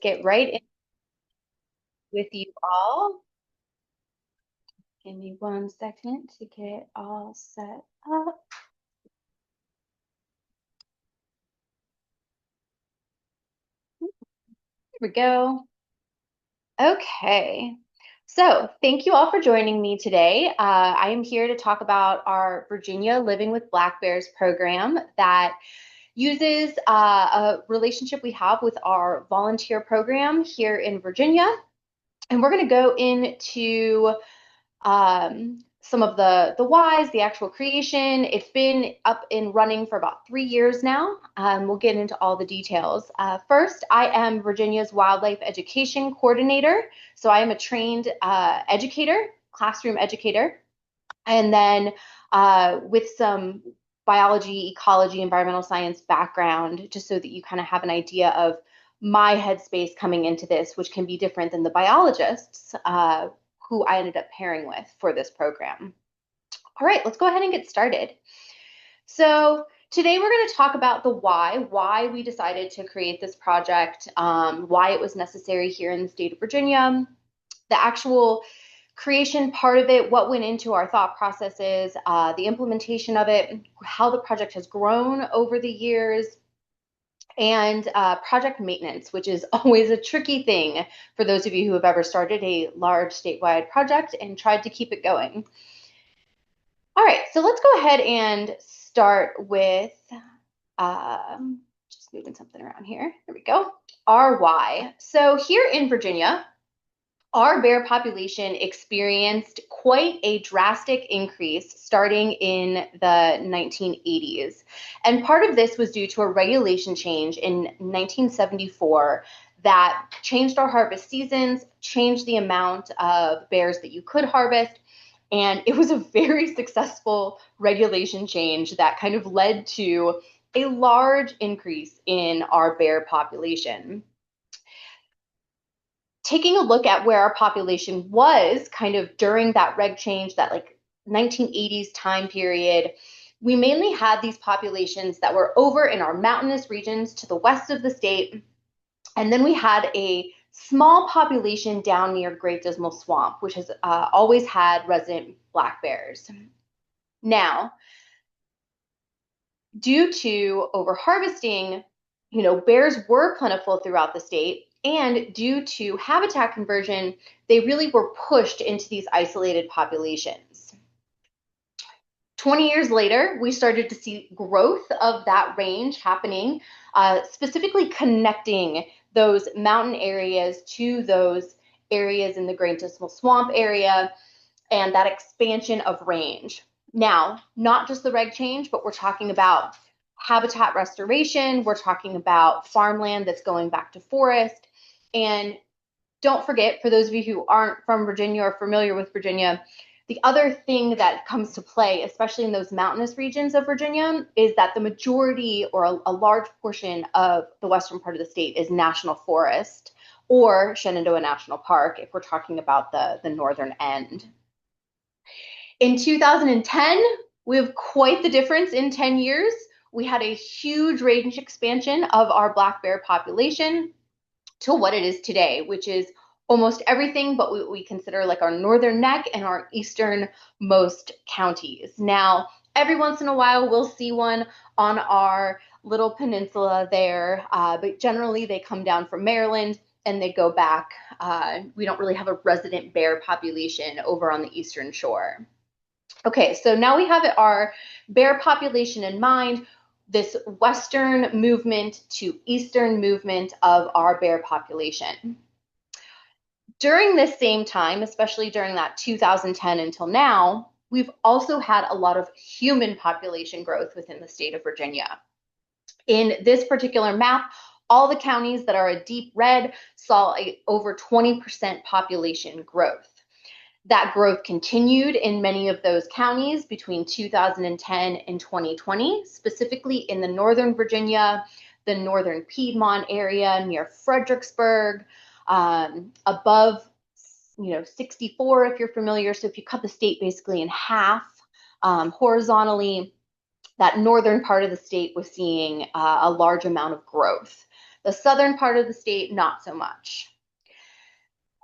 get right in with you all. Give me 1 second to get it all set up. Here we go. Okay. So thank you all for joining me today. I am here to talk about our Virginia Living with Black Bears program that uses a relationship we have with our volunteer program here in Virginia. And we're going to go into some of the whys, the actual creation. It's been up and running for about 3 years now. We'll get into all the details. First, I am Virginia's Wildlife Education Coordinator. So I am a trained educator, classroom educator. And then with some biology, ecology, environmental science background, just so that you kind of have an idea of my headspace coming into this, which can be different than the biologists who I ended up pairing with for this program. All right, let's go ahead and get started. So today we're going to talk about the why we decided to create this project, why it was necessary here in the state of Virginia, the actual creation part of it, what went into our thought processes, the implementation of it, how the project has grown over the years, and project maintenance, which is always a tricky thing for those of you who have ever started a large statewide project and tried to keep it going. All right, so let's go ahead and start with just moving something around here. There we go. Our why. So here in Virginia, our bear population experienced quite a drastic increase starting in the 1980s. And part of this was due to a regulation change in 1974 that changed our harvest seasons, changed the amount of bears that you could harvest. And it was a very successful regulation change that kind of led to a large increase in our bear population. Taking a look at where our population was kind of during that reg change, that like 1980s time period, we mainly had these populations that were over in our mountainous regions to the west of the state. And then we had a small population down near Great Dismal Swamp, which has always had resident black bears. Now, due to overharvesting, bears were plentiful throughout the state. And due to habitat conversion, they really were pushed into these isolated populations. 20 years later, we started to see growth of that range happening, specifically connecting those mountain areas to those areas in the Great Dismal Swamp area and that expansion of range. Now, not just the reg change, but we're talking about habitat restoration. We're talking about farmland that's going back to forest. And don't forget, for those of you who aren't from Virginia or familiar with Virginia, the other thing that comes to play, especially in those mountainous regions of Virginia, is that the majority or a large portion of the western part of the state is national forest or Shenandoah National Park, if we're talking about the northern end. In 2010, we have quite the difference in 10 years. We had a huge range expansion of our black bear population to what it is today, which is almost everything but what we consider like our northern neck and our easternmost counties. Now, every once in a while, we'll see one on our little peninsula there, but generally they come down from Maryland and they go back. We don't really have a resident bear population over on the eastern shore. Okay, so now we have our bear population in mind, this western movement to eastern movement of our bear population. During this same time, especially during that 2010 until now, we've also had a lot of human population growth within the state of Virginia. In this particular map, all the counties that are a deep red saw over 20% population growth. That growth continued in many of those counties between 2010 and 2020, specifically in the Northern Virginia, the Northern Piedmont area near Fredericksburg, above 64 if you're familiar. So if you cut the state basically in half horizontally, that northern part of the state was seeing a large amount of growth. The southern part of the state, not so much.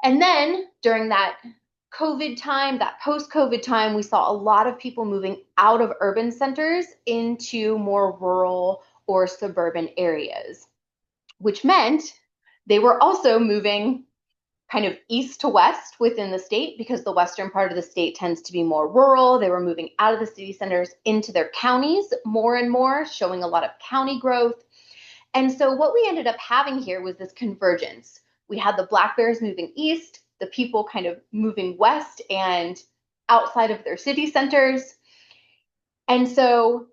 And then during that COVID time, that post-COVID time, we saw a lot of people moving out of urban centers into more rural or suburban areas, which meant they were also moving kind of east to west within the state because the western part of the state tends to be more rural. They were moving out of the city centers into their counties more and more, showing a lot of county growth. And so what we ended up having here was this convergence. We had the black bears moving east, the people kind of moving west and outside of their city centers. And so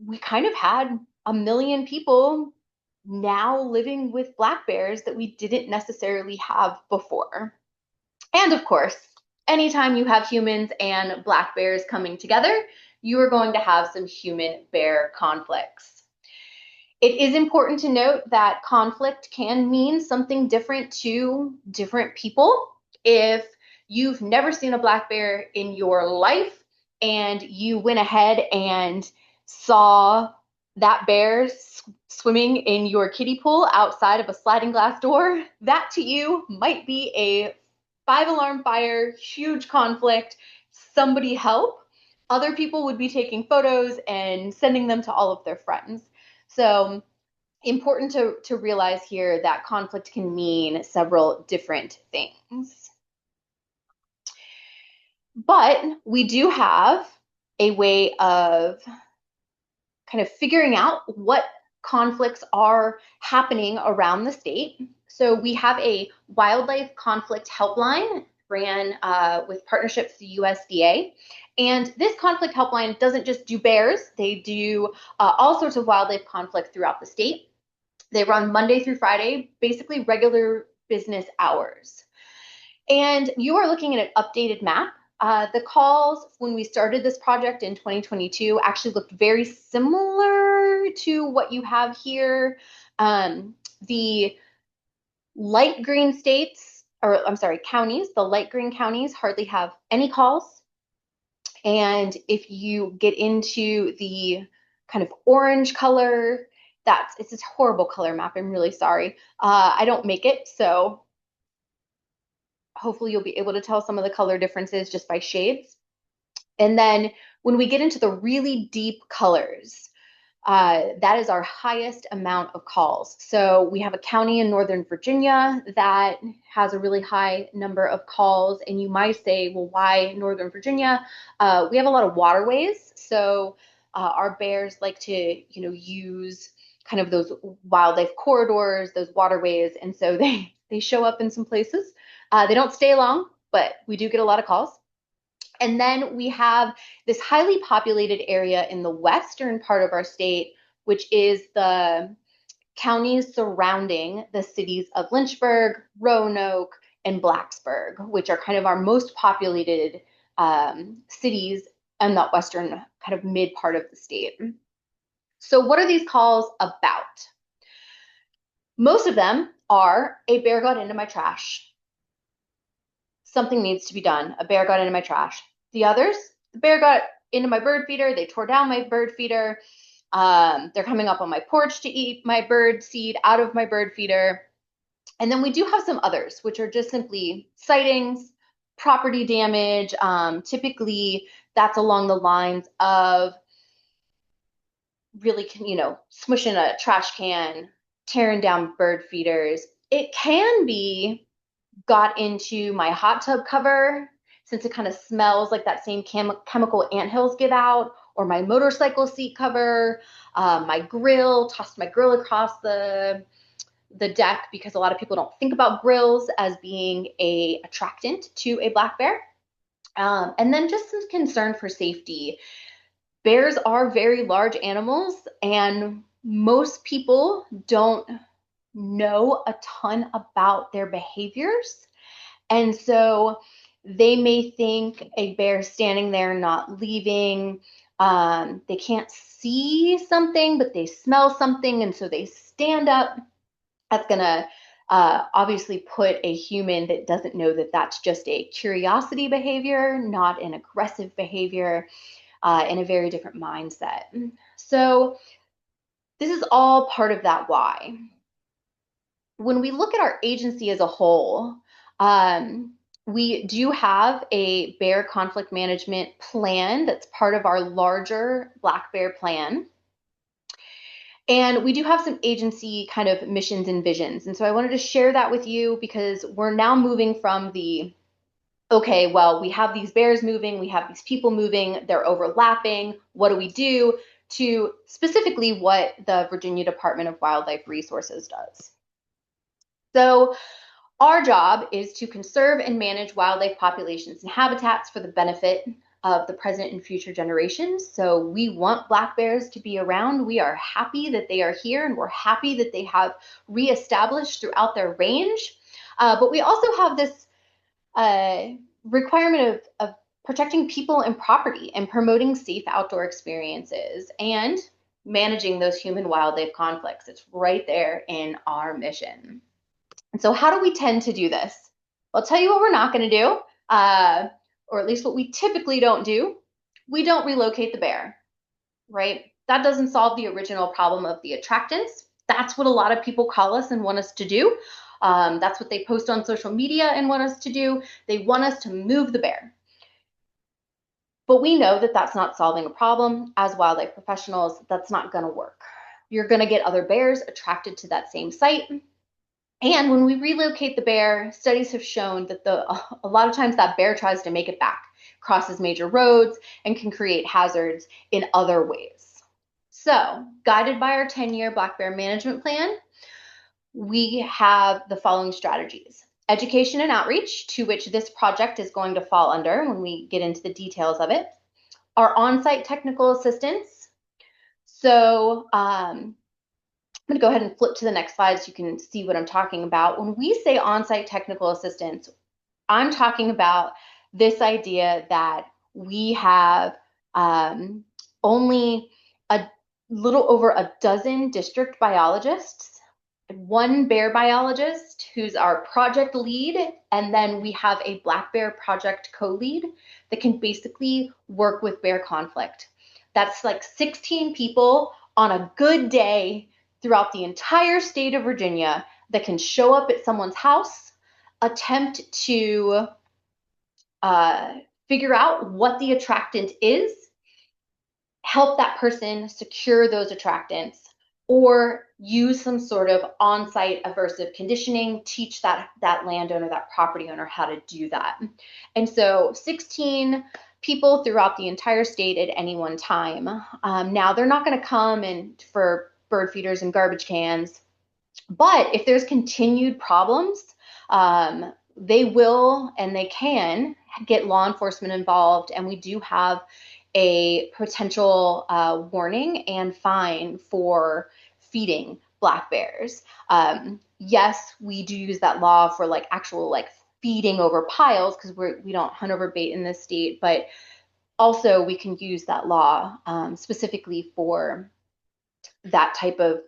we kind of had 1 million people now living with black bears that we didn't necessarily have before. And of course, anytime you have humans and black bears coming together, you are going to have some human-bear conflicts. It is important to note that conflict can mean something different to different people. If you've never seen a black bear in your life and you went ahead and saw that bear swimming in your kiddie pool outside of a sliding glass door, that to you might be a 5-alarm fire, huge conflict, somebody help. Other people would be taking photos and sending them to all of their friends. So important to realize here that conflict can mean several different things. But we do have a way of kind of figuring out what conflicts are happening around the state. So we have a wildlife conflict helpline ran with partnership with the USDA. And this conflict helpline doesn't just do bears, they do all sorts of wildlife conflict throughout the state. They run Monday through Friday, basically regular business hours. And you are looking at an updated map. The calls when we started this project in 2022 actually looked very similar to what you have here. The light green states, or I'm sorry, counties, the light green counties hardly have any calls. And if you get into the kind of orange color, it's this horrible color map. I'm really sorry. I don't make it, so hopefully you'll be able to tell some of the color differences just by shades. And then when we get into the really deep colors, that is our highest amount of calls. So we have a county in Northern Virginia that has a really high number of calls. And you might say, well, why Northern Virginia? We have a lot of waterways. So our bears like to, use kind of those wildlife corridors, those waterways. And so they show up in some places. They don't stay long, but we do get a lot of calls. And then we have this highly populated area in the western part of our state, which is the counties surrounding the cities of Lynchburg, Roanoke, and Blacksburg, which are kind of our most populated cities in that western kind of mid part of the state. So what are these calls about? Most of them are a bear got into my trash. Something needs to be done. A bear got into my trash. The others, the bear got into my bird feeder. They tore down my bird feeder. They're coming up on my porch to eat my bird seed out of my bird feeder. And then we do have some others, which are just simply sightings, property damage. Typically, that's along the lines of really, smushing a trash can, tearing down bird feeders. It can be got into my hot tub cover, since it kind of smells like that same chemical anthills give out, or my motorcycle seat cover, my grill, tossed my grill across the deck, because a lot of people don't think about grills as being a attractant to a black bear. And then just some concern for safety. Bears are very large animals, and most people don't know a ton about their behaviors. And so they may think a bear standing there not leaving. They can't see something, but they smell something, and so they stand up. That's going to obviously put a human that doesn't know that that's just a curiosity behavior, not an aggressive behavior, in a very different mindset. So this is all part of that why. when we look at our agency as a whole, we do have a bear conflict management plan that's part of our larger Black Bear plan. And we do have some agency kind of missions and visions. And so I wanted to share that with you because we're now moving from the, okay, well, we have these bears moving, we have these people moving, they're overlapping, what do we do, to specifically what the Virginia Department of Wildlife Resources does. So our job is to conserve and manage wildlife populations and habitats for the benefit of the present and future generations. So we want black bears to be around. We are happy that they are here, and we're happy that they have reestablished throughout their range. But we also have this requirement of protecting people and property and promoting safe outdoor experiences and managing those human-wildlife conflicts. It's right there in our mission. And so how do we tend to do this? I'll tell you what we're not going to do, or at least what we typically don't do. We don't relocate the bear, right? That doesn't solve the original problem of the attractants. That's what a lot of people call us and want us to do. That's what they post on social media and want us to do. They want us to move the bear. But we know that that's not solving a problem. As wildlife professionals, that's not going to work. You're going to get other bears attracted to that same site. And when we relocate the bear, studies have shown that a lot of times that bear tries to make it back, crosses major roads, and can create hazards in other ways. So, guided by our 10-year black bear management plan, we have the following strategies. Education and outreach, to which this project is going to fall under when we get into the details of it. Our on-site technical assistance. So, I'm going to go ahead and flip to the next slide so you can see what I'm talking about. When we say on-site technical assistance, I'm talking about this idea that we have only a little over a dozen district biologists, one bear biologist who's our project lead, and then we have a black bear project co-lead that can basically work with bear conflict. That's like 16 people on a good day throughout the entire state of Virginia that can show up at someone's house, attempt to figure out what the attractant is, help that person secure those attractants, or use some sort of on-site aversive conditioning, teach that landowner, that property owner how to do that. And so 16 people throughout the entire state at any one time. Now, they're not going to come and for bird feeders and garbage cans, but if there's continued problems, they will and they can get law enforcement involved, and we do have a potential warning and fine for feeding black bears. Yes, we do use that law for like actual like feeding over piles because we don't hunt over bait in this state, but also we can use that law specifically for that type of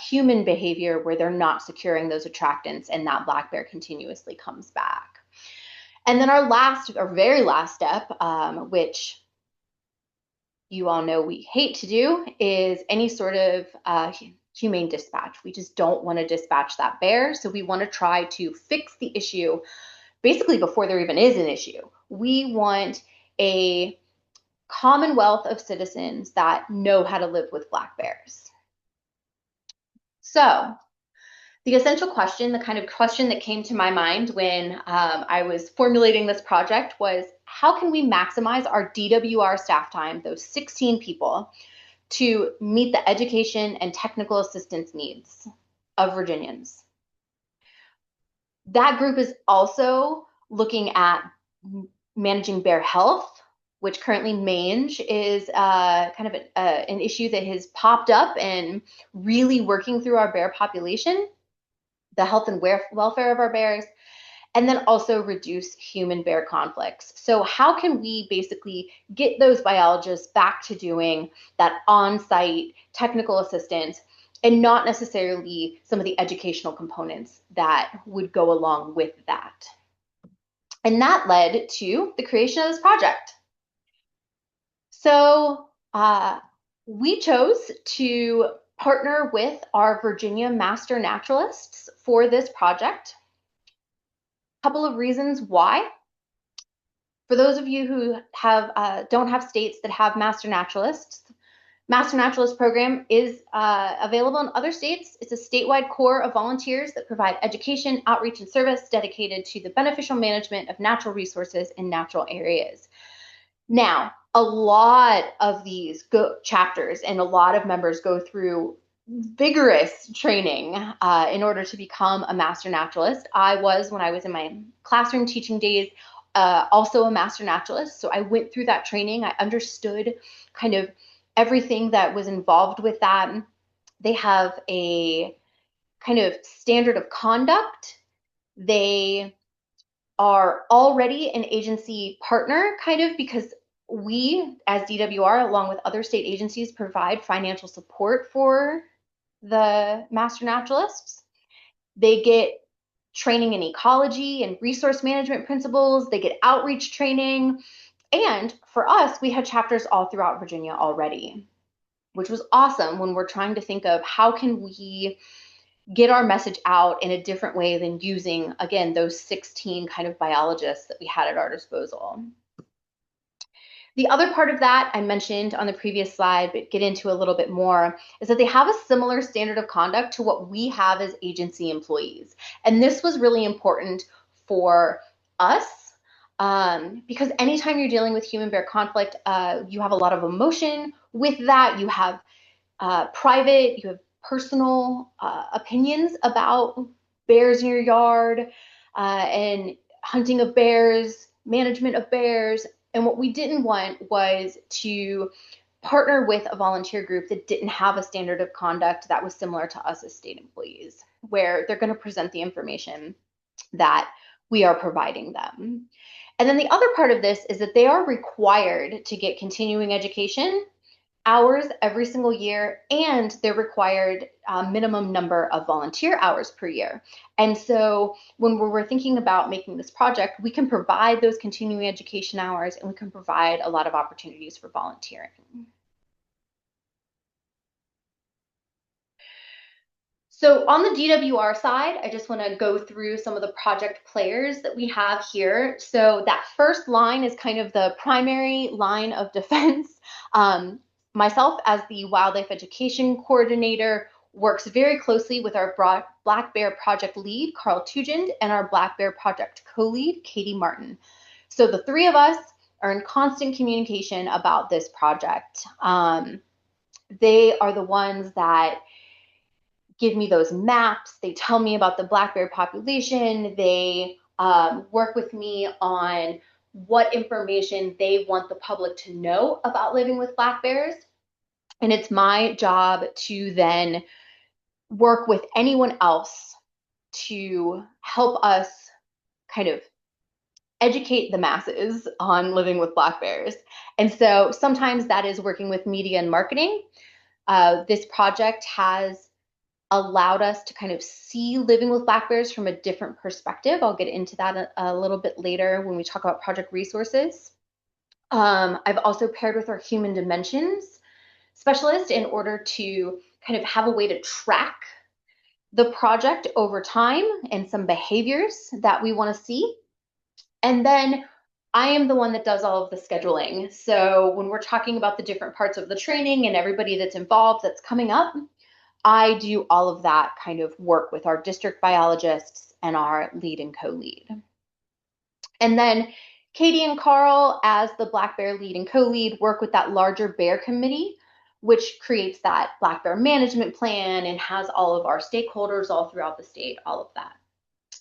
human behavior where they're not securing those attractants and that black bear continuously comes back. And then our very last step, which you all know we hate to do, is any sort of humane dispatch. We just don't want to dispatch that bear. So we want to try to fix the issue basically before there even is an issue. We want a commonwealth of citizens that know how to live with black bears. So the essential question, the kind of question that came to my mind when I was formulating this project was, how can we maximize our DWR staff time, those 16 people, to meet the education and technical assistance needs of Virginians? That group is also looking at managing bear health, which currently mange is kind of an issue that has popped up and really working through our bear population, the health and welfare of our bears, and then also reduce human bear conflicts. So how can we basically get those biologists back to doing that on-site technical assistance and not necessarily some of the educational components that would go along with that? And that led to the creation of this project. So we chose to partner with our Virginia Master Naturalists for this project. A couple of reasons why. For those of you who don't have states that have Master Naturalists, Master Naturalist program is available in other states. It's a statewide corps of volunteers that provide education, outreach, and service dedicated to the beneficial management of natural resources in natural areas. Now, a lot of these chapters and a lot of members go through vigorous training in order to become a Master Naturalist. I was, when I was in my classroom teaching days, also a Master Naturalist. So I went through that training. I understood kind of everything that was involved with that. They have a kind of standard of conduct. They are already an agency partner, kind of, because we, as DWR, along with other state agencies, provide financial support for the Master Naturalists. They get training in ecology and resource management principles. They get outreach training. And for us, we had chapters all throughout Virginia already, which was awesome when we're trying to think of how can we get our message out in a different way than using, again, those 16 kind of biologists that we had at our disposal. The other part of that I mentioned on the previous slide, but get into a little bit more, is that they have a similar standard of conduct to what we have as agency employees. And this was really important for us because anytime you're dealing with human-bear conflict, you have a lot of emotion with that. You have private, you have personal opinions about bears in your yard and hunting of bears, management of bears. And what we didn't want was to partner with a volunteer group that didn't have a standard of conduct that was similar to us as state employees, where they're going to present the information that we are providing them. And then the other part of this is that they are required to get continuing education hours every single year, and they're required a minimum number of volunteer hours per year. And so when we're thinking about making this project, we can provide those continuing education hours, and we can provide a lot of opportunities for volunteering. So on the DWR side, I just want to go through some of the project players that we have here. So that first line is kind of the primary line of defense. Myself, as the Wildlife Education Coordinator, works very closely with our Black Bear Project lead, Carl Tugend, and our Black Bear Project co-lead, Katie Martin. So the three of us are in constant communication about this project. They are the ones that give me those maps. They tell me about the black bear population. They work with me on what information they want the public to know about living with black bears. And it's my job to then work with anyone else to help us kind of educate the masses on living with black bears. And so sometimes that is working with media and marketing. This project has allowed us to kind of see living with black bears from a different perspective. I'll get into that a little bit later when we talk about project resources. I've also paired with our human dimensions specialist in order to kind of have a way to track the project over time and some behaviors that we want to see. And then I am the one that does all of the scheduling. So when we're talking about the different parts of the training and everybody that's involved that's coming up, I do all of that kind of work with our district biologists and our lead and co-lead. And then Katie and Carl, as the black bear lead and co-lead, work with that larger bear committee, which creates that black bear management plan and has all of our stakeholders all throughout the state, all of that.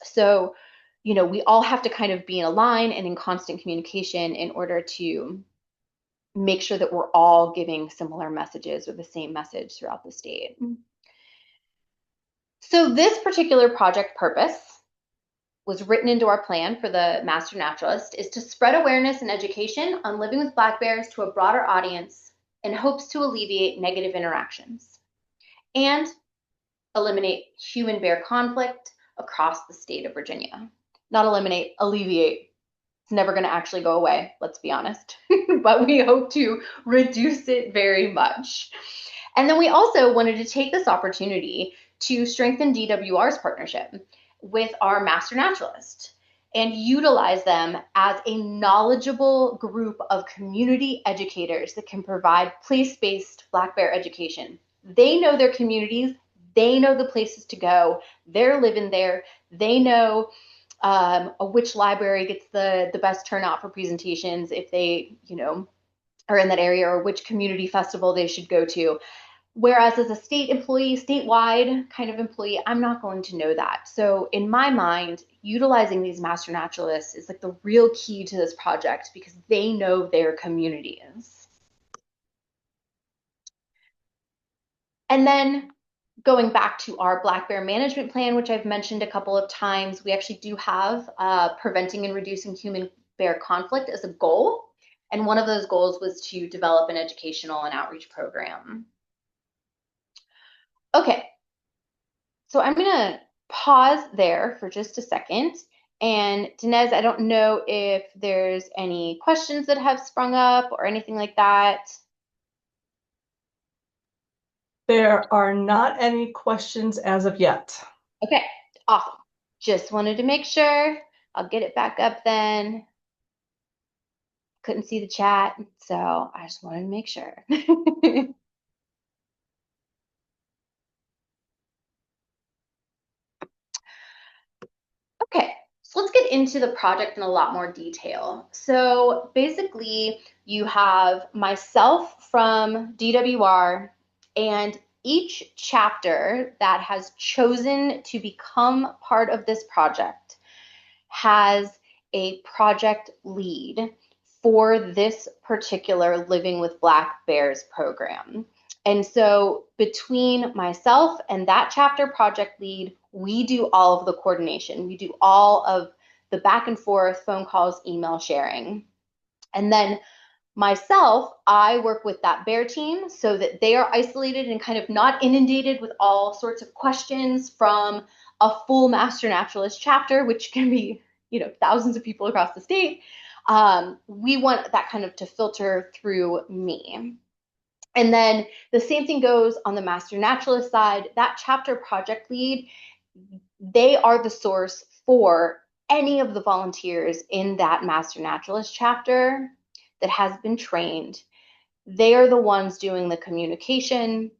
So, you know, we all have to kind of be in a line and in constant communication in order to make sure that we're all giving similar messages or the same message throughout the state. So this particular project purpose was written into our plan for the Master Naturalist is to spread awareness and education on living with black bears to a broader audience in hopes to alleviate negative interactions and eliminate human-bear conflict across the state of Virginia. Not eliminate, alleviate. It's never going to actually go away, let's be honest, but we hope to reduce it very much. And then we also wanted to take this opportunity to strengthen DWR's partnership with our Master Naturalist and utilize them as a knowledgeable group of community educators that can provide place-based black bear education. They know their communities, they know the places to go, they're living there, they know which library gets the best turnout for presentations if they, are in that area, or which community festival they should go to. Whereas as a state employee, statewide kind of employee, I'm not going to know that. So in my mind, utilizing these master naturalists is like the real key to this project because they know their communities. And then going back to our black bear management plan, which I've mentioned a couple of times, we actually do have preventing and reducing human bear conflict as a goal. And one of those goals was to develop an educational and outreach program. Okay, so I'm going to pause there for just a second. And Dinez, I don't know if there's any questions that have sprung up or anything like that. There are not any questions as of yet. Okay, awesome. Just wanted to make sure. I'll get it back up then. Couldn't see the chat, so I just wanted to make sure. Okay, so let's get into the project in a lot more detail. So basically, you have myself from DWR, and each chapter that has chosen to become part of this project has a project lead for this particular Living with Black Bears program. And so between myself and that chapter project lead, we do all of the coordination. We do all of the back and forth, phone calls, email sharing. And then myself, I work with that bear team so that they are isolated and kind of not inundated with all sorts of questions from a full Master Naturalist chapter, which can be, thousands of people across the state. We want that kind of to filter through me. And then the same thing goes on the Master Naturalist side. That chapter project lead, they are the source for any of the volunteers in that Master Naturalist chapter that has been trained. They are the ones doing the communication.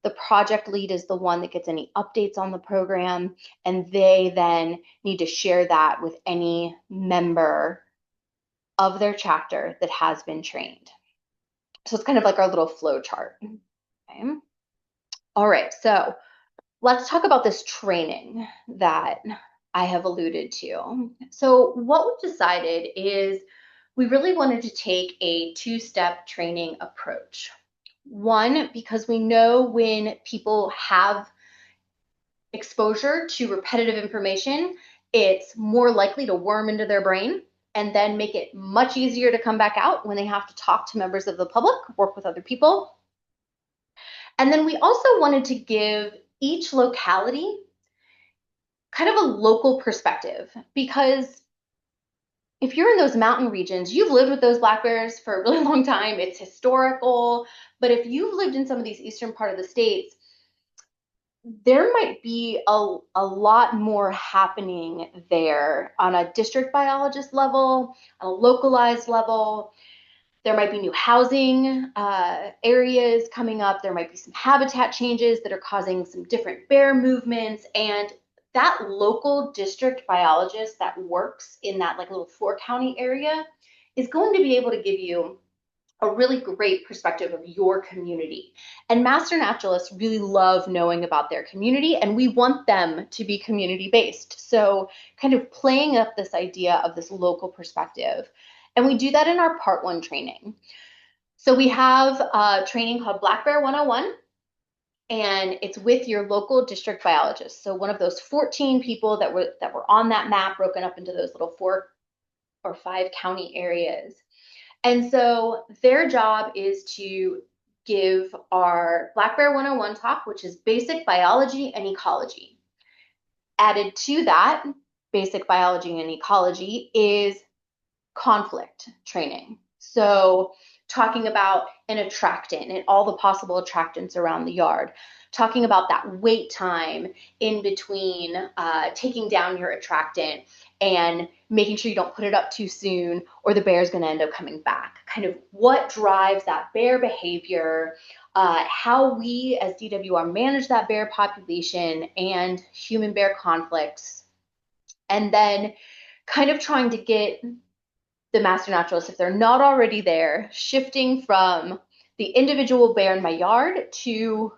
The project lead is the one that gets any updates on the program, and they then need to share that with any member of their chapter that has been trained. So it's kind of like our little flow chart. Okay. All right, so let's talk about this training that I have alluded to. So what we decided is we really wanted to take a two-step training approach. One, because we know when people have exposure to repetitive information, it's more likely to worm into their brain and then make it much easier to come back out when they have to talk to members of the public, work with other people. And then we also wanted to give each locality kind of a local perspective, because if you're in those mountain regions, you've lived with those black bears for a really long time. It's historical. But if you've lived in some of these eastern part of the states, there might be a lot more happening there on a district biologist level, on a localized level. There might be new housing areas coming up. There might be some habitat changes that are causing some different bear movements. And that local district biologist that works in that like little 4-county area is going to be able to give you a really great perspective of your community. And Master Naturalists really love knowing about their community, and we want them to be community-based. So kind of playing up this idea of this local perspective. And we do that in our Part 1 training. So we have a training called Black Bear 101, and it's with your local district biologist. So one of those 14 people that were on that map, broken up into those little 4 or 5 county areas. And so their job is to give our Black Bear 101 talk, which is basic biology and ecology. Added to that basic biology and ecology is conflict training. So talking about an attractant and all the possible attractants around the yard, talking about that wait time in between taking down your attractant and making sure you don't put it up too soon or the bear is going to end up coming back. Kind of what drives that bear behavior, how we as DWR manage that bear population and human bear conflicts, and then kind of trying to get the master naturalists, if they're not already there, shifting from the individual bear in my yard to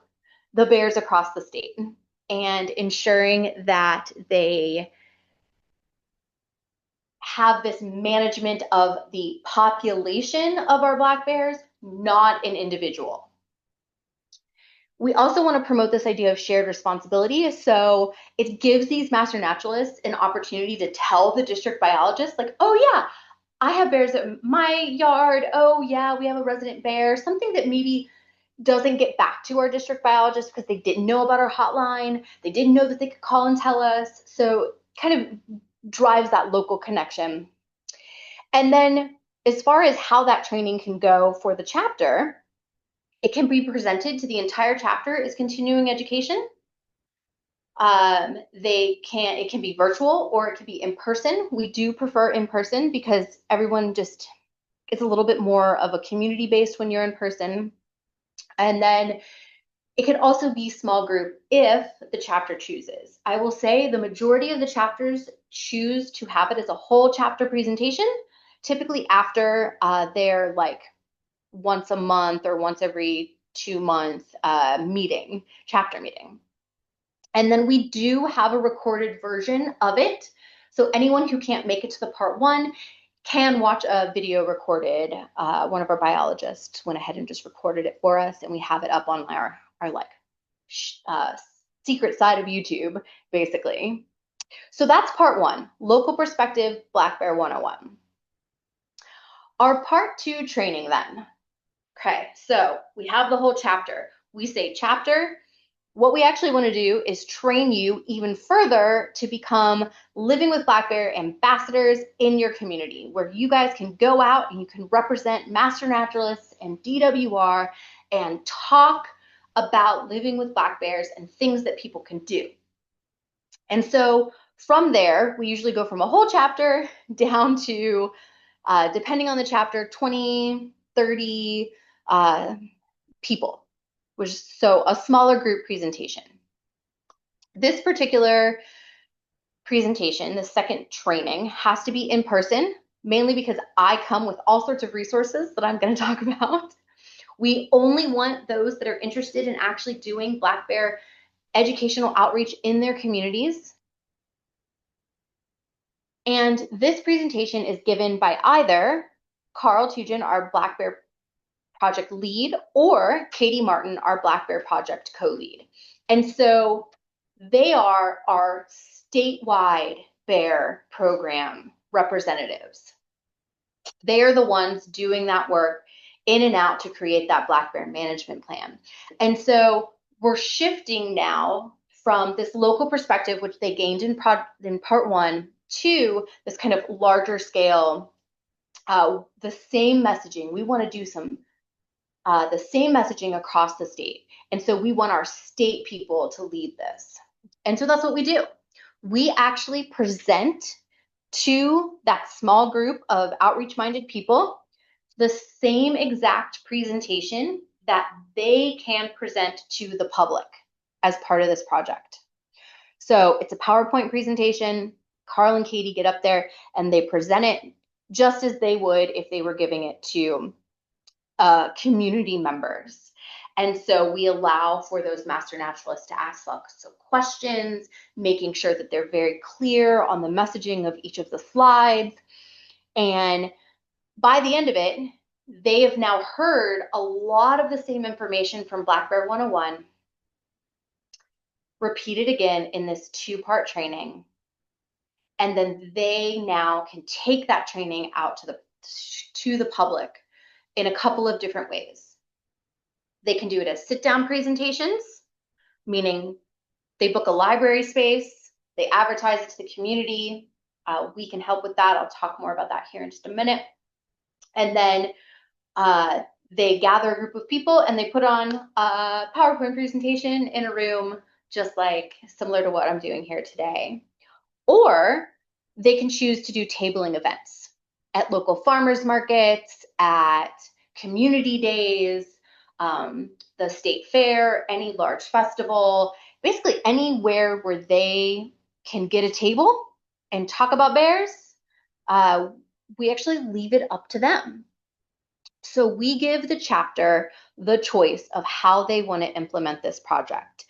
the bears across the state and ensuring that they have this management of the population of our black bears, not an individual. We also want to promote this idea of shared responsibility. So it gives these master naturalists an opportunity to tell the district biologists, like, oh yeah, I have bears at my yard. Oh yeah, we have a resident bear. Something that maybe doesn't get back to our district biologists because they didn't know about our hotline. They didn't know that they could call and tell us. So kind of drives that local connection. And then as far as how that training can go for the chapter, it can be presented to the entire chapter as continuing education. It can be virtual or it can be in person. We do prefer in person because everyone just, it's a little bit more of a community based when you're in person. And then it can also be small group if the chapter chooses. I will say the majority of the chapters choose to have it as a whole chapter presentation, typically after their like once a month or once every 2 months chapter meeting. And then we do have a recorded version of it. So anyone who can't make it to the part one can watch a video recorded. One of our biologists went ahead and just recorded it for us, and we have it up on our like secret side of YouTube, basically. So that's part one, local perspective, Black Bear 101. Our part two training then. Okay, so we have the whole chapter. We say chapter. What we actually want to do is train you even further to become Living with Black Bear ambassadors in your community, where you guys can go out and you can represent Master Naturalists and DWR and talk about living with black bears and things that people can do. And so from there, we usually go from a whole chapter down to, depending on the chapter, 20, 30 people, which is so a smaller group presentation. This particular presentation, the second training, has to be in person, mainly because I come with all sorts of resources that I'm going to talk about. We only want those that are interested in actually doing black bear educational outreach in their communities. And this presentation is given by either Carl Tujen, our Black Bear Project lead, or Katie Martin, our Black Bear Project co-lead. And so they are our statewide bear program representatives. They are the ones doing that work in and out to create that black bear management plan. And so we're shifting now from this local perspective, which they gained in part one, to this kind of larger scale, the same messaging. We want to do the same messaging across the state. And so we want our state people to lead this. And so that's what we do. We actually present to that small group of outreach-minded people the same exact presentation that they can present to the public as part of this project. So it's a PowerPoint presentation. Carl and Katie get up there and they present it just as they would if they were giving it to community members. And so we allow for those master naturalists to ask lots of questions, making sure that they're very clear on the messaging of each of the slides. And by the end of it, they have now heard a lot of the same information from Black Bear 101 repeated again in this two-part training. And then they now can take that training out to the public in a couple of different ways. They can do it as sit-down presentations, meaning they book a library space, they advertise it to the community. We can help with that. I'll talk more about that here in just a minute. And then They gather a group of people and they put on a PowerPoint presentation in a room, just like similar to what I'm doing here today. Or they can choose to do tabling events at local farmers markets, at community days, the state fair, any large festival, basically anywhere where they can get a table and talk about bears. Uh, we actually leave it up to them. So we give the chapter the choice of how they want to implement this project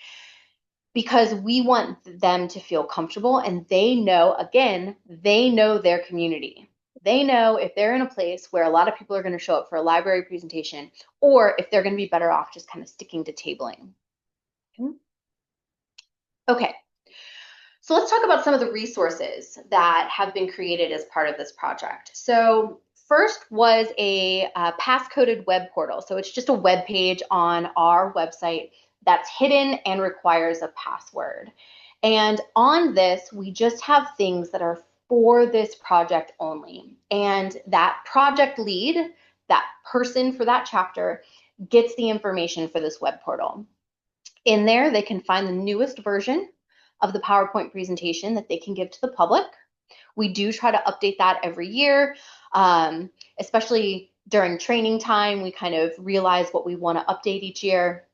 because we want them to feel comfortable and they know, again, they know their community. They know if they're in a place where a lot of people are going to show up for a library presentation or if they're going to be better off just kind of sticking to tabling. Okay, so let's talk about some of the resources that have been created as part of this project. So first was a pass-coded web portal. So it's just a web page on our website that's hidden and requires a password. And on this, we just have things that are for this project only. And that project lead, that person for that chapter, gets the information for this web portal. In there, they can find the newest version of the PowerPoint presentation that they can give to the public. We do try to update that every year, especially during training time. We kind of realize what we want to update each year.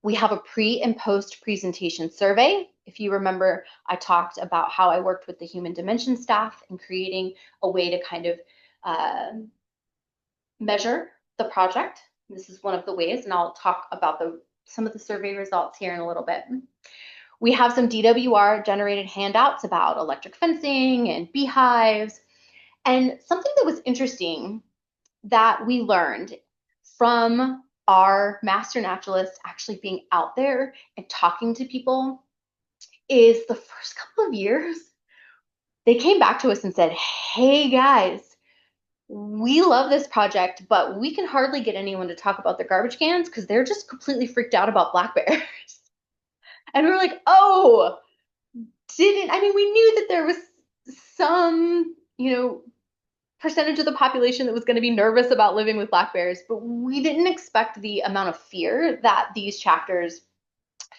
We have a pre and post presentation survey. If you remember, I talked about how I worked with the human dimension staff in creating a way to kind of measure the project. This is one of the ways, and I'll talk about some of the survey results here in a little bit. We have some DWR generated handouts about electric fencing and beehives. And something that was interesting that we learned from our Master Naturalists actually being out there and talking to people is the first couple of years, they came back to us and said, hey guys, we love this project, but we can hardly get anyone to talk about their garbage cans because they're just completely freaked out about black bears. And we were like, oh, we knew that there was some, percentage of the population that was going to be nervous about living with black bears, but we didn't expect the amount of fear that these chapters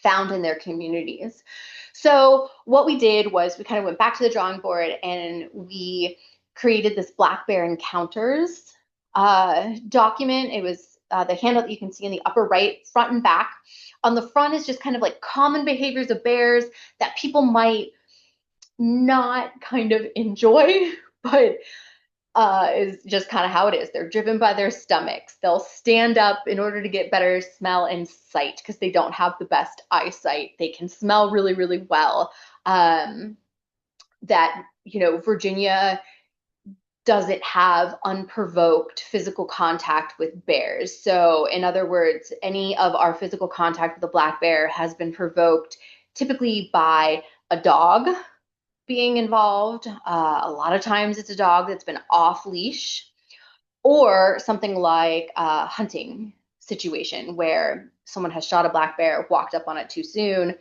found in their communities. So what we did was we kind of went back to the drawing board and we created this black bear encounters document. It was the handout that you can see in the upper right, front and back. On the front is just kind of like common behaviors of bears that people might not kind of enjoy, but is just kind of how it is. They're driven by their stomachs. They'll stand up in order to get better smell and sight because they don't have the best eyesight. They can smell really, really well. Virginia doesn't have unprovoked physical contact with bears. So in other words, any of our physical contact with a black bear has been provoked typically by a dog being involved. A lot of times it's a dog that's been off leash or something like a hunting situation where someone has shot a black bear, walked up on it too soon,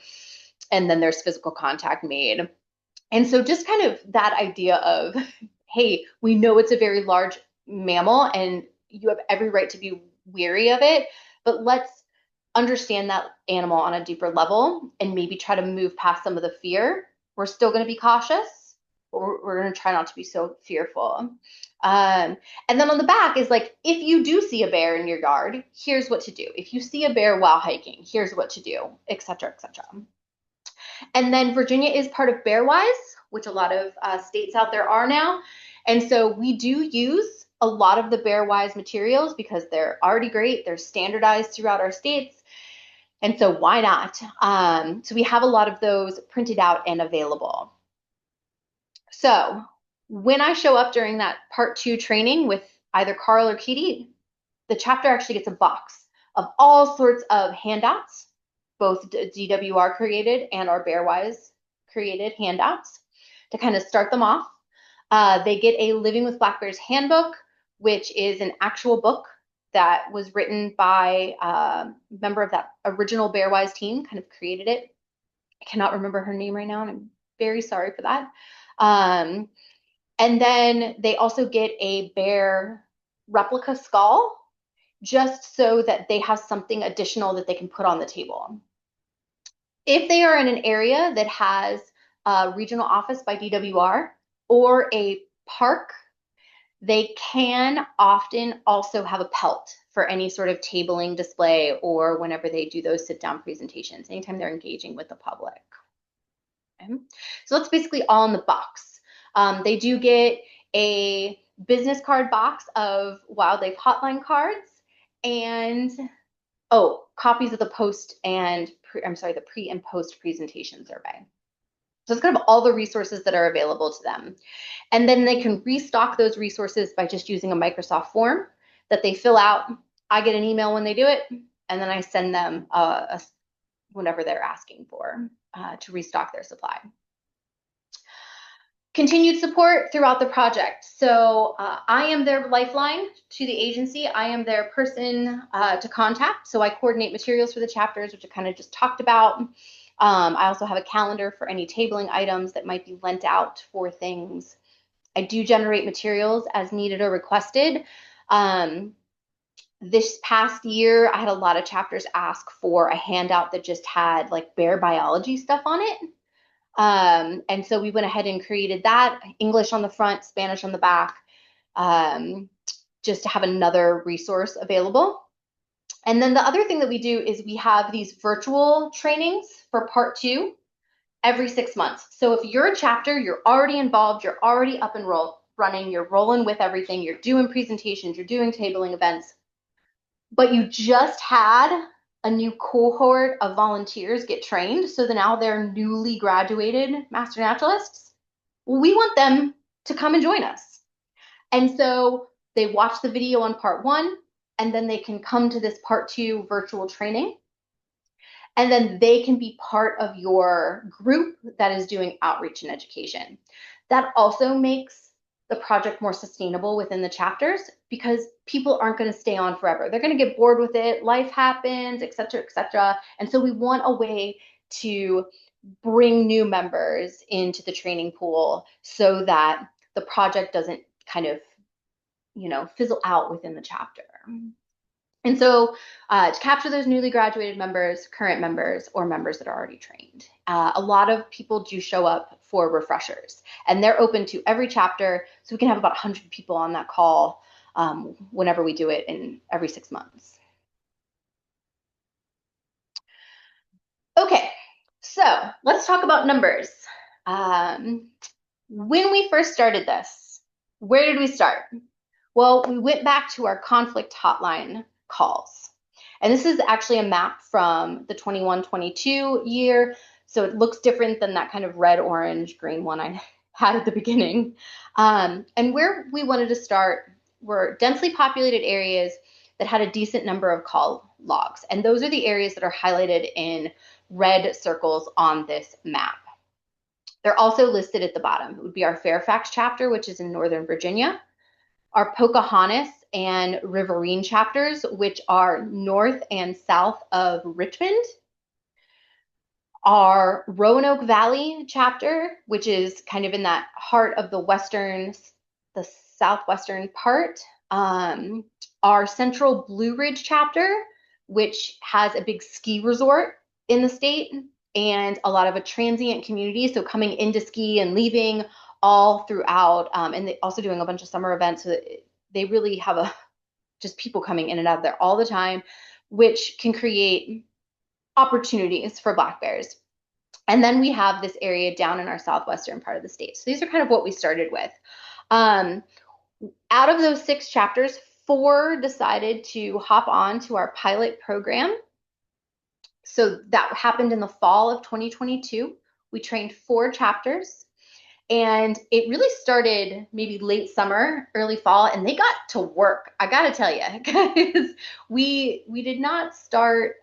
and then there's physical contact made. And so just kind of that idea of, hey, we know it's a very large mammal and you have every right to be weary of it, but let's understand that animal on a deeper level and maybe try to move past some of the fear. We're still going to be cautious, but we're going to try not to be so fearful. And then on the back is like, if you do see a bear in your yard, here's what to do. If you see a bear while hiking, here's what to do, et cetera, et cetera. And then Virginia is part of Bearwise, which a lot of states out there are now. And so we do use a lot of the Bearwise materials because they're already great. They're standardized throughout our states. And so why not? So we have a lot of those printed out and available. So when I show up during that part 2 training with either Carl or Katie, the chapter actually gets a box of all sorts of handouts, both DWR created and our Bearwise created handouts to kind of start them off. They get a Living with Black Bears handbook, which is an actual book that was written by a member of that original Bearwise team, kind of created it. I cannot remember her name right now, and I'm very sorry for that. And then they also get a bear replica skull just so that they have something additional that they can put on the table. If they are in an area that has a regional office by DWR or a park, they can often also have a pelt for any sort of tabling display or whenever they do those sit-down presentations, anytime they're engaging with the public. Okay. So that's basically all in the box. They do get a business card box of wildlife hotline cards and copies of the the pre and post presentation survey. So it's kind of all the resources that are available to them. And then they can restock those resources by just using a Microsoft form that they fill out. I get an email when they do it, and then I send them whatever they're asking for to restock their supply. Continued support throughout the project. So I am their lifeline to the agency. I am their person to contact. So I coordinate materials for the chapters, which I kind of just talked about. I also have a calendar for any tabling items that might be lent out for things. I do generate materials as needed or requested. This past year, I had a lot of chapters ask for a handout that just had like bear biology stuff on it. And so we went ahead and created that, English on the front, Spanish on the back, just to have another resource available. And then the other thing that we do is we have these virtual trainings for part 2 every 6 months. So if you're a chapter, you're already involved, you're already up and running, you're rolling with everything, you're doing presentations, you're doing tabling events, but you just had a new cohort of volunteers get trained, so that now they're newly graduated Master Naturalists. We want them to come and join us. And so they watch the video on part 1, and then they can come to this part 2 virtual training. And then they can be part of your group that is doing outreach and education. That also makes the project more sustainable within the chapters because people aren't going to stay on forever. They're going to get bored with it. Life happens, et cetera, et cetera. And so we want a way to bring new members into the training pool so that the project doesn't kind of, fizzle out within the chapter. And so to capture those newly graduated members, current members, or members that are already trained, a lot of people do show up for refreshers, and they're open to every chapter. So we can have about 100 people on that call whenever we do it in every 6 months. Okay, so let's talk about numbers. When we first started this, where did we start? Well, we went back to our conflict hotline calls. And this is actually a map from the 21-22 year. So it looks different than that kind of red, orange, green one I had at the beginning. And where we wanted to start were densely populated areas that had a decent number of call logs. And those are the areas that are highlighted in red circles on this map. They're also listed at the bottom. It would be our Fairfax chapter, which is in Northern Virginia, our Pocahontas and Riverine chapters, which are north and south of Richmond, our Roanoke Valley chapter, which is kind of in that heart of the southwestern part, our Central Blue Ridge chapter, which has a big ski resort in the state and a lot of a transient community, so coming in to ski and leaving all throughout, and they also doing a bunch of summer events, so that they really have just people coming in and out of there all the time, which can create opportunities for black bears. And then we have this area down in our southwestern part of the state. So these are kind of what we started with. Out of those 6 chapters, 4 decided to hop on to our pilot program. So that happened in the fall of 2022. We trained 4 chapters, and it really started maybe late summer, early fall, and they got to work. I got to tell you, because we did not start,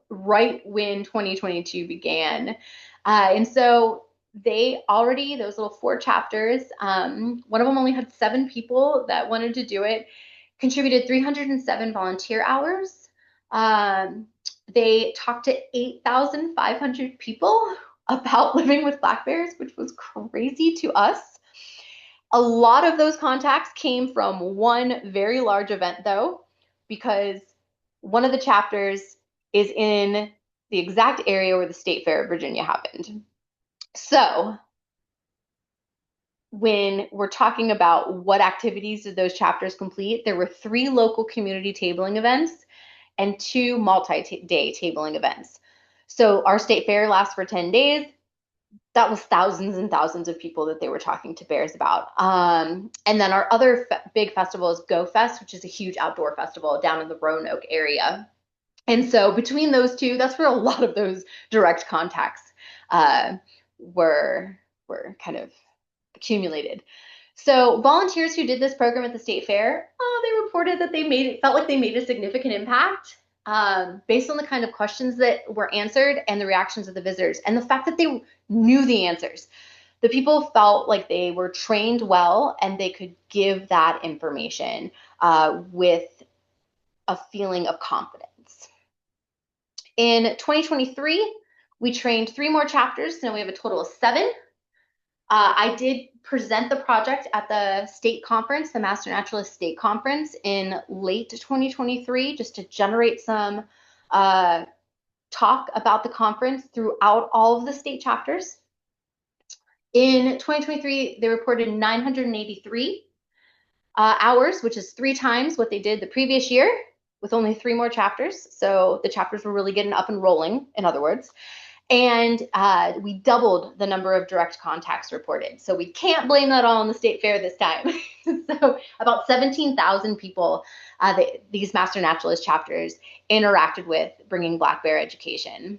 right when 2022 began. And so they already, those little 4 chapters, one of them only had 7 people that wanted to do it, contributed 307 volunteer hours. They talked to 8,500 people about living with black bears, which was crazy to us. A lot of those contacts came from one very large event, though, because one of the chapters is in the exact area where the State Fair of Virginia happened. So when we're talking about what activities did those chapters complete, there were 3 local community tabling events and 2 multi-day tabling events. So our state fair lasts for 10 days. That was thousands and thousands of people that they were talking to bears about. And then our other big festival is Go Fest, which is a huge outdoor festival down in the Roanoke area. And so between those two, that's where a lot of those direct contacts uh, were kind of accumulated. So volunteers who did this program at the state fair, they reported that felt like they made a significant impact based on the kind of questions that were answered and the reactions of the visitors and the fact that they knew the answers. The people felt like they were trained well and they could give that information with a feeling of confidence. In 2023, we trained 3 more chapters, so now we have a total of 7. I did present the project at the state conference, the Master Naturalist State Conference in late 2023, just to generate some talk about the conference throughout all of the state chapters. In 2023, they reported 983 hours, which is 3 times what they did the previous year with only 3 more chapters. So the chapters were really getting up and rolling, in other words. And we doubled the number of direct contacts reported. So we can't blame that all on the state fair this time. So about 17,000 people these Master Naturalist chapters interacted with bringing black bear education.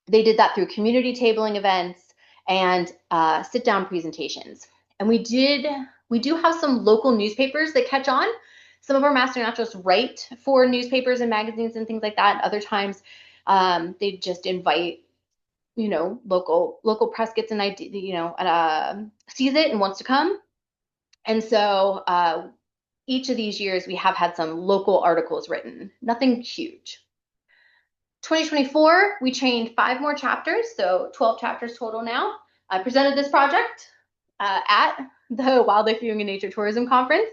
They did that through community tabling events and sit-down presentations. And we do have some local newspapers that catch on. Some of our Master Naturalists write for newspapers and magazines and things like that. Other times they just invite local press gets an idea, sees it and wants to come. And so each of these years we have had some local articles written, nothing huge. 2024, we trained 5 more chapters, so 12 chapters total now. I presented this project at the Wildlife Viewing and Nature Tourism Conference,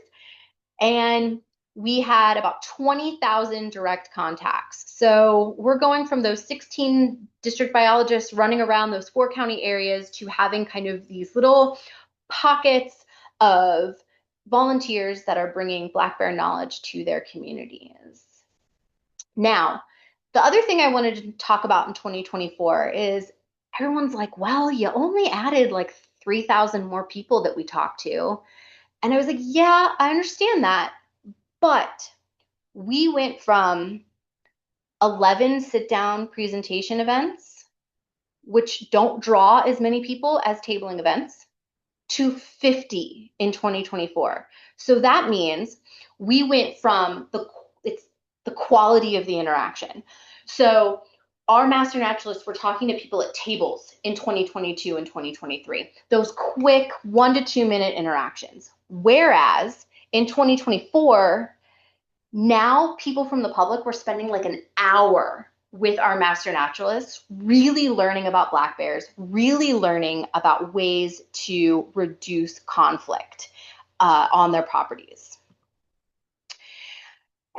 and we had about 20,000 direct contacts. So we're going from those 16 district biologists running around those 4 county areas to having kind of these little pockets of volunteers that are bringing black bear knowledge to their communities. Now, the other thing I wanted to talk about in 2024 is everyone's like, well, you only added like 3,000 more people that we talked to. And I was like, yeah, I understand that. But we went from 11 sit-down presentation events, which don't draw as many people as tabling events, to 50 in 2024. So that means we went from the quality of the interaction. So our Master Naturalists were talking to people at tables in 2022 and 2023, those quick 1 to 2 minute interactions. Whereas in 2024, now people from the public were spending like an hour with our Master Naturalists, really learning about black bears, really learning about ways to reduce conflict on their properties.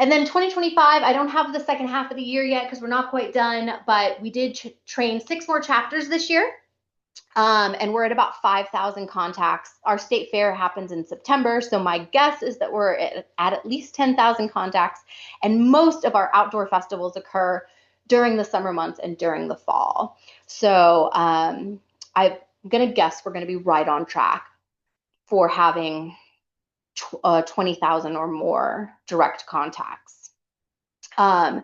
And then 2025, I don't have the second half of the year yet because we're not quite done, but we did train 6 more chapters this year. And we're at about 5,000 contacts. Our state fair happens in September, so my guess is that we're at least 10,000 contacts, and most of our outdoor festivals occur during the summer months and during the fall. So I'm going to guess we're going to be right on track for having 20,000 or more direct contacts. A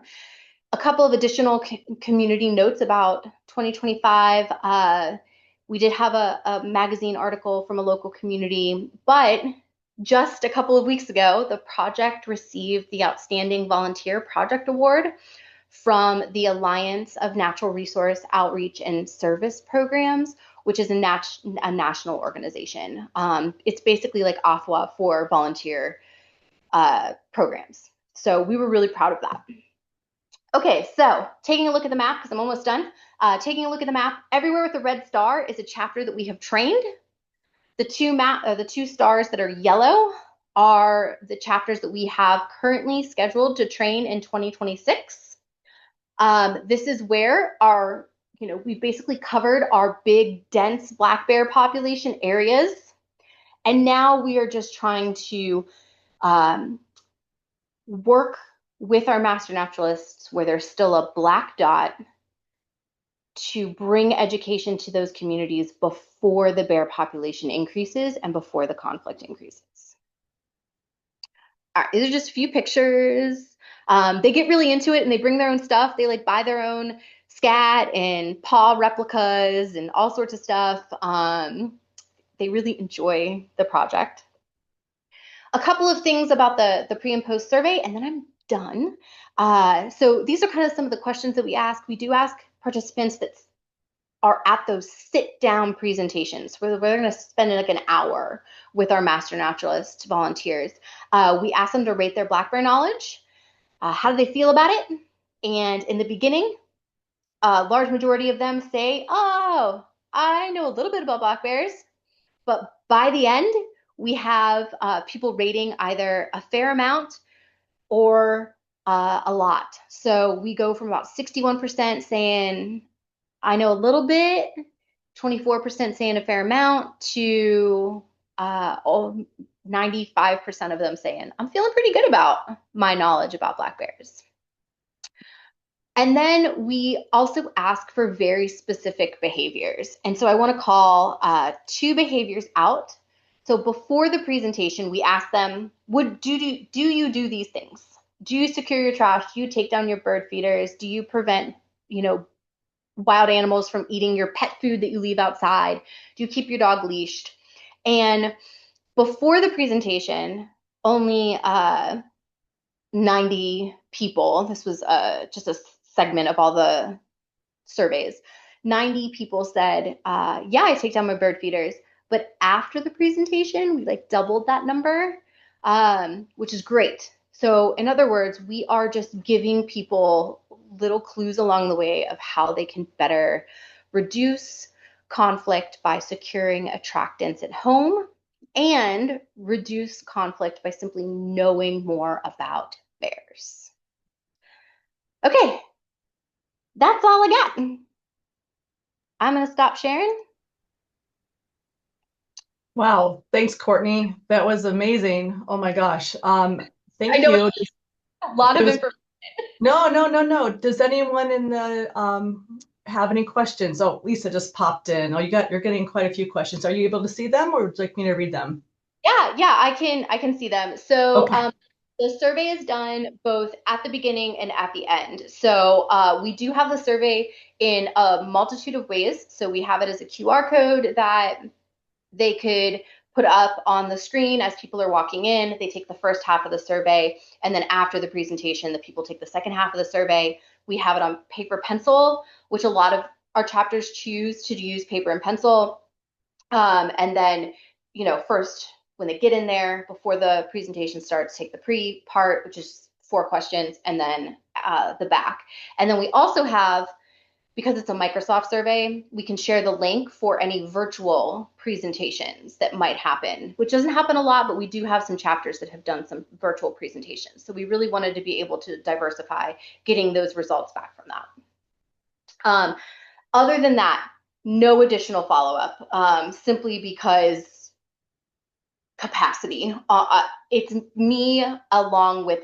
couple of additional community notes about 2025. We did have a magazine article from a local community, but just a couple of weeks ago, the project received the Outstanding Volunteer Project Award from the Alliance of Natural Resource Outreach and Service Programs, which is a national organization. It's basically like AFWA for volunteer programs. So we were really proud of that. Okay, so taking a look at the map, because I'm almost done. Taking a look at the map, everywhere with the red star is a chapter that we have trained. The two stars that are yellow are the chapters that we have currently scheduled to train in 2026. This is where we've basically covered our big, dense black bear population areas. And now we are just trying to work with our master naturalists where there's still a black dot to bring education to those communities before the bear population increases and before the conflict increases. All right, these are just a few pictures. They get really into it and they bring their own stuff. They like buy their own scat and paw replicas and all sorts of stuff. They really enjoy the project. A couple of things about the pre and post survey, and then I'm done. So these are kind of some of the questions that we ask. We do ask participants that are at those sit-down presentations where they're going to spend like an hour with our Master Naturalist volunteers. We ask them to rate their black bear knowledge. How do they feel about it? And in the beginning, a large majority of them say, oh, I know a little bit about black bears. But by the end, we have people rating either a fair amount or a lot. So we go from about 61% saying, I know a little bit, 24% saying a fair amount, to 95% of them saying, I'm feeling pretty good about my knowledge about black bears. And then we also ask for very specific behaviors. And so I want to call two behaviors out. So before the presentation, we ask them, do you do these things? Do you secure your trash? Do you take down your bird feeders? Do you prevent, wild animals from eating your pet food that you leave outside? Do you keep your dog leashed? And before the presentation, only 90 people, this was just a segment of all the surveys, 90 people said, yeah, I take down my bird feeders. But after the presentation, we like doubled that number, which is great. So in other words, we are just giving people little clues along the way of how they can better reduce conflict by securing attractants at home and reduce conflict by simply knowing more about bears. Okay, that's all I got. I'm going to stop sharing. Wow, thanks, Courtney. That was amazing. Oh my gosh. Thank you. A lot of information. No. Does anyone in the have any questions? Oh, Lisa just popped in. Oh, you're getting quite a few questions. Are you able to see them, or would you like me to read them? Yeah, I can see them. So Okay. the survey is done both at the beginning and at the end. So we do have the survey in a multitude of ways. So we have it as a QR code that they could put up on the screen as people are walking in. They take the first half of the survey, and then after the presentation, the people take the second half of the survey. We have it on paper pencil, which a lot of our chapters choose to use paper and pencil. And then, first, when they get in there, before the presentation starts, take the pre part, which is 4 questions, and then the back. And then we also have, because it's a Microsoft survey, we can share the link for any virtual presentations that might happen, which doesn't happen a lot, but we do have some chapters that have done some virtual presentations. So we really wanted to be able to diversify getting those results back from that. Other than that, no additional follow-up, simply because capacity. It's me along with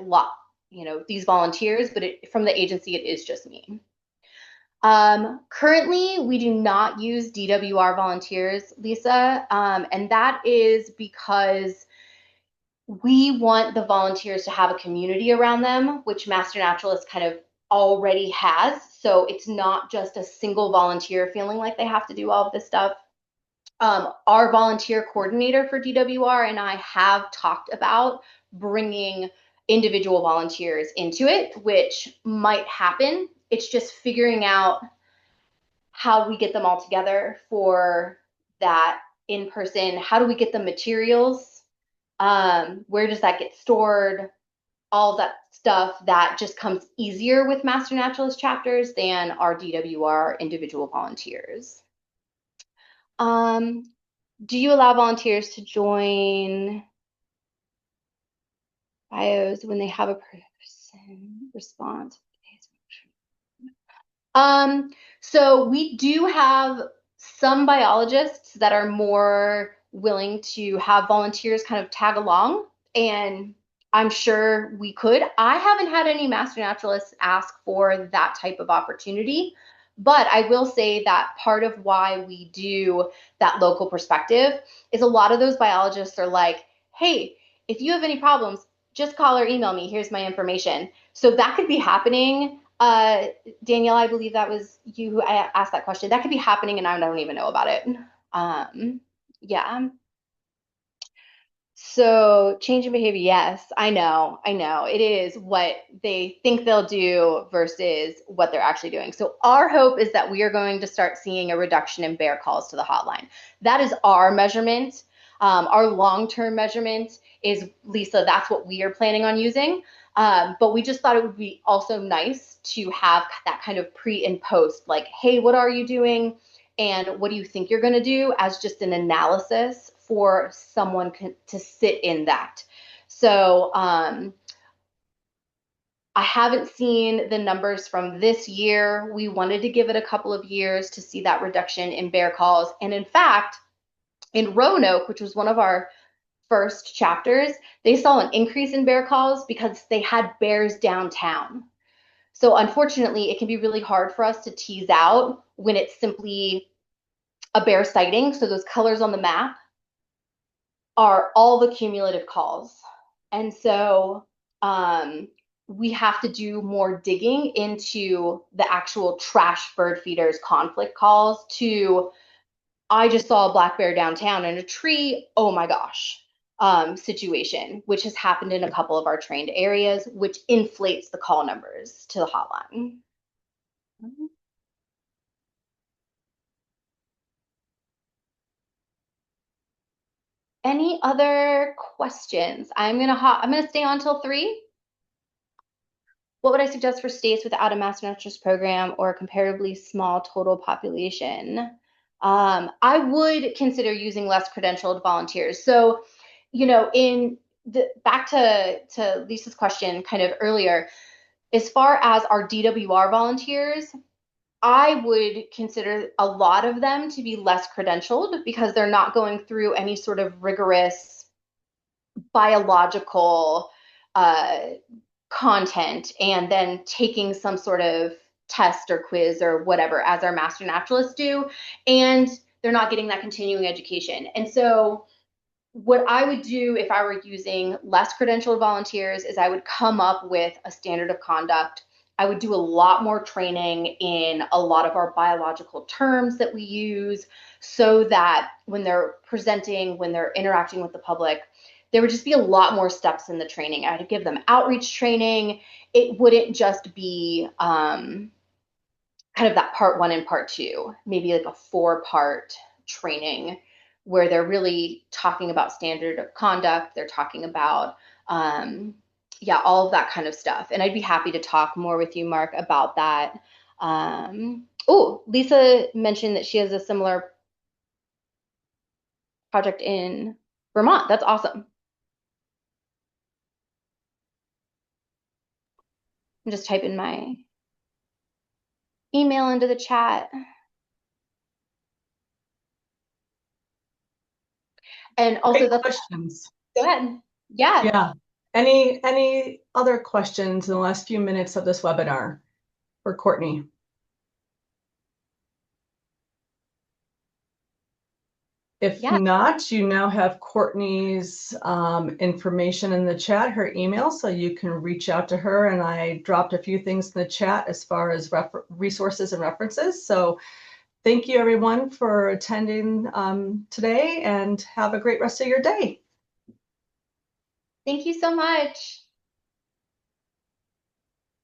these volunteers, but from the agency, it is just me. Currently, we do not use DWR volunteers, Lisa, and that is because we want the volunteers to have a community around them, which Master Naturalist kind of already has. So it's not just a single volunteer feeling like they have to do all of this stuff. Our volunteer coordinator for DWR and I have talked about bringing individual volunteers into it, which might happen. It's just figuring out how we get them all together for that in person. How do we get the materials? Where does that get stored? All of that stuff that just comes easier with Master Naturalist chapters than our DWR individual volunteers. Do you allow volunteers to join bios when they have a person respond? So we do have some biologists that are more willing to have volunteers kind of tag along, and I'm sure we could. I haven't had any master naturalists ask for that type of opportunity, but I will say that part of why we do that local perspective is a lot of those biologists are like, hey, if you have any problems, just call or email me. Here's my information. So that could be happening. Danielle, I believe that was you who asked that question. That could be happening and I don't even know about it. Um, yeah. So change in behavior, yes, I know. It is what they think they'll do versus what they're actually doing. So our hope is that we are going to start seeing a reduction in bear calls to the hotline. That is our measurement. Our long-term measurement is, Lisa, that's what we are planning on using. But we just thought it would be also nice to have that kind of pre and post, like, hey, what are you doing? And what do you think you're going to do, as just an analysis for someone to sit in that. So I haven't seen the numbers from this year. We wanted to give it a couple of years to see that reduction in bear calls. And in fact, in Roanoke, which was one of our first chapters, they saw an increase in bear calls because they had bears downtown. So unfortunately, it can be really hard for us to tease out when it's simply a bear sighting. So those colors on the map are all the cumulative calls. And so we have to do more digging into the actual trash bird feeders conflict calls to, I just saw a black bear downtown in a tree, oh my gosh, situation, which has happened in a couple of our trained areas, which inflates the call numbers to the hotline. Any other questions? I'm gonna stay on till 3. What would I suggest for states without a master naturalist program or a comparably small total population? I would consider using less credentialed volunteers. So, in back to Lisa's question kind of earlier, as far as our DWR volunteers, I would consider a lot of them to be less credentialed because they're not going through any sort of rigorous biological uh, content and then taking some sort of test or quiz or whatever as our master naturalists do, and they're not getting that continuing education. And so what I would do if I were using less credentialed volunteers is I would come up with a standard of conduct. I would do a lot more training in a lot of our biological terms that we use so that when they're presenting, when they're interacting with the public, there would just be a lot more steps in the training. I'd give them outreach training. It wouldn't just be kind of that part 1 and part 2, maybe like a 4-part training where they're really talking about standard of conduct. They're talking about, yeah, all of that kind of stuff. And I'd be happy to talk more with you, Mark, about that. Oh, Lisa mentioned that she has a similar project in Vermont. That's awesome. I'm just typing my email into the chat. And also, Great that's questions. go ahead. Yeah. Yeah. Any other questions in the last few minutes of this webinar for Courtney? If Yeah. not, you now have Courtney's information in the chat, her email, so you can reach out to her. And I dropped a few things in the chat as far as resources and references. So thank you, everyone, for attending today, and have a great rest of your day. Thank you so much.